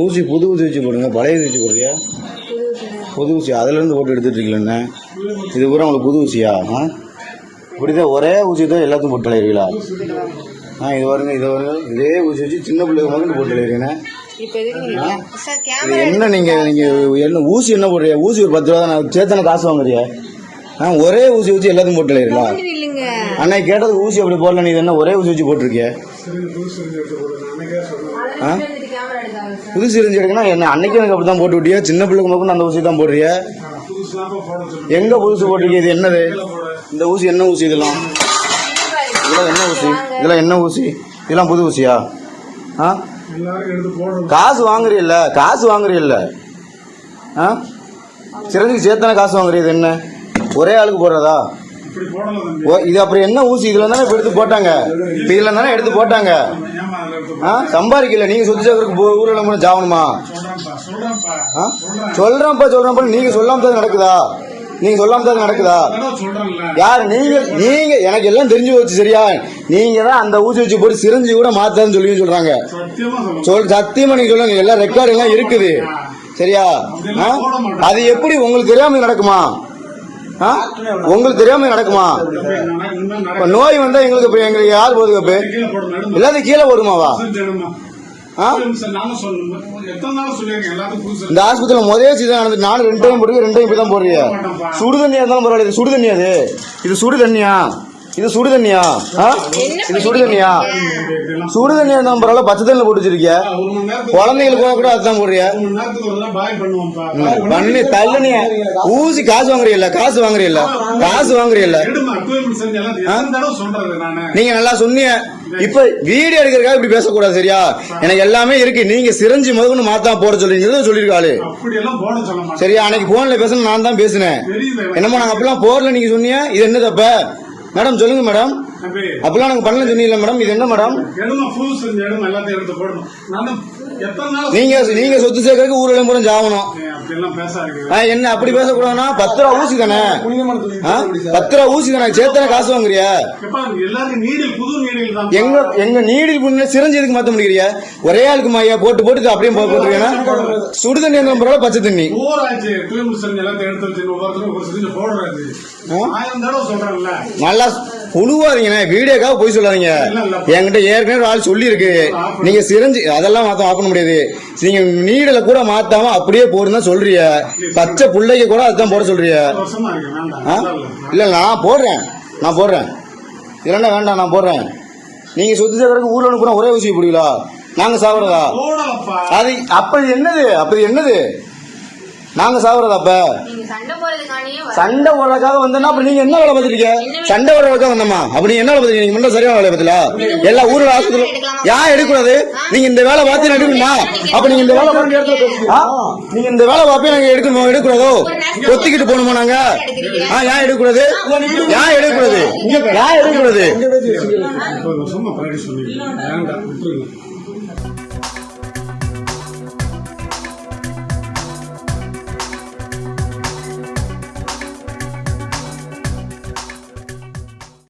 ஊசி புது ஊசி வச்சு போடுங்க, பழைய ஊசி போடுறியா? புது ஊசி அதுலேருந்து போட்டு எடுத்துட்டு இருக்கீங்களே, இது பூரா உங்களுக்கு புது ஊசியா? இப்படிதான் ஒரே ஊசி தான் எல்லாத்தையும் போட்டு விளையாடுவீங்களா? இது வருங்க இதே ஊசி வச்சு சின்ன பிள்ளைங்க மட்டும் போட்டு விளையாடுறீங்க. என்ன நீங்கள் என்ன ஊசி என்ன போடுறியா? ஊசி ஒரு 10 ரூபா தான், நான் சேர்த்தான காசு வாங்குறியா? ஒரே ஊசி வச்சு எல்லாத்தையும் போட்டு விளையாடுறீங்களா? அன்னைக்கு கேட்டது ஊசி அப்படி போடல, நீ என்ன ஒரே ஊசி வச்சு போட்டிருக்கிய? புது சிரிஞ்சு எடுக்கனா என்ன? அன்னைக்கு எனக்கு அப்படி தான் போட்டு விட்டியா? சின்ன பிள்ளைக்கு மட்டும் அந்த ஊசி தான் போடுறிய? எங்க புதுசு போட்டிருக்கீங்க? இது என்னது? இந்த ஊசி என்ன ஊசி? இதெல்லாம் என்ன ஊசி? இதெல்லாம் என்ன ஊசி? இதெல்லாம் புது ஊசியா? காசு வாங்குறீல்ல? சிரஞ்சுக்கு சேர்த்தானே காசு வாங்குறீது. என்ன ஒரே ஆளுக்கு போடுறதா இது? அப்புறம் என்ன ஊசி? இதுல தானே எடுத்து போட்டாங்க, இதுல தானே எடுத்து போட்டாங்க. சம்பாதிக்கல நீங்க சொத்து சேர்க்கறதுக்கு ஊர்ல கூட ஜாவணுமா? சொல்றப்பா நீங்க சொல்லாம தான் நடக்குதா? யாரு நீங்க எனக்கு எல்லாம் தெரிஞ்சு போச்சு. சரியா? நீங்க தான் அந்த ஊசி வச்சு போட்டு சிரிஞ்சு கூட மாத்தான்னு சொல்லி சொல்றாங்க. சத்தியமா நீங்க சொல்லுங்க, எல்லாம் ரெக்கார்டு எல்லாம் இருக்குது. சரியா? அது எப்படி உங்களுக்கு தெரியாம நடக்குமா? உங்களுக்கு தெரியாம நடக்குமா? நோய் வந்தா எங்களுக்கு யார் போதுகப்பு? எல்லாத்தையும் கீழே போடுமாவா? இந்த ஆஸ்பத்திரியில முதல் சீசன் நடந்து நானும் 2 டைம் போடுறேன், 2 டைம் இப்படி தான் போடுறீங்க. சுடு தண்ணியா இருந்தாலும் பரவாயில்ல. இது சுடு தண்ணியா? இது சுடு தண்ணியா? இது சுடு தண்ணியா இருந்தாலும் பரவாயில்ல. பச்சை தண்ணியில் போட்டு வச்சிருக்கிய. குழந்தைங்களுக்கு கூட அதுதான் போடுறிய. பண்ணி தள்ளுனிய ஊசி காசு வாங்குறீல்ல? நீங்க நல்லா சொன்னீங்க. இப்ப வீடியோ எடுக்கிறதுக்காக இப்படி பேசக்கூடாது. சரியா? எனக்கு எல்லாமே இருக்கு. நீங்க சிரஞ்சி முதல்ல மாத்தா போட சொல்லிருக்காளு. சரியா? அன்னைக்கு போன்ல பேசணும், நான் தான் பேசினேன். என்னமோ நாங்க அப்படிலாம் போடல நீங்க சொன்னீங்க. இது என்ன தப்ப மேடம்? சொல்லுங்க மேடம். அப்பெல்லாம் நாங்க பண்ணல சொன்னீங்களா மேடம்? இது என்ன மேடம்? நீங்க சொத்து சேர்க்கறதுக்கு ஊர்ல பூரா ஜாவணும். என்ன அப்படி பேசக்கூடாதுன்னா 10 ரூபா ஊசி தானே, 10 ரூபா ஊசி தானே, சேர்த்தானே காசு வாங்குறிய. எங்க நீடில் சிரஞ்சதுக்கு மாத்த முடியறிய? ஒரே ஆளுக்கு மாயா போட்டு அப்படியே போட்டுருக்கேன்னா சுடு தண்ணி இருந்தாலும் பரவாயில்ல, பச்சை தண்ணி. நல்லா புழுவாதீங்க, வீடியோக்காக போய் சொல்லாதீங்க. என்கிட்ட ஏற்கனவே ஆள் சொல்லி இருக்கு. நீங்க சிரஞ்சு அதெல்லாம் மாத்த ஆப்ப முடியாது. நீங்க நீடல கூட மாத்தாம அப்படியே போடுன்னு சொல்றிய. பச்சை பிள்ளைக்கு கூட அதுதான் போட சொல்றிய. இல்ல நான் போடுறேன். இல்லன்னா வேண்டாம், நான் போடுறேன். நீங்க சொத்து சேர்க்கறதுக்கு ஊர்ல கூட ஒரே ஊசி போடுவீங்களா? நாங்க சாப்பிடுறதா? அது அப்படி என்னது? நாங்க சாப்பிடுறதா? அப்ப சண்டை போடுறதுக்காக வந்தோம்னா அப்ப நீங்க என்ன வேலை பார்த்துருக்கீங்க? சண்டை போடுறதுக்காக வந்தோமா? அப்ப நீங்க என்ன வேலை பார்த்துருக்கீங்க? நீங்க முன்ன சரியான வேலை பார்த்தீங்களா? எல்லா ஊர்ல ஆஸ்பத்திரி ஏன் எடுக்கூடாது? நீங்க இந்த வேலை பார்த்து எடுக்கணுமா? அப்ப நீங்க இந்த வேலை பார்த்து நாங்க எடுக்கூடாதோ? ஒத்திக்கிட்டு போகணுமா நாங்க? ஏன் எடுக்கூடாது?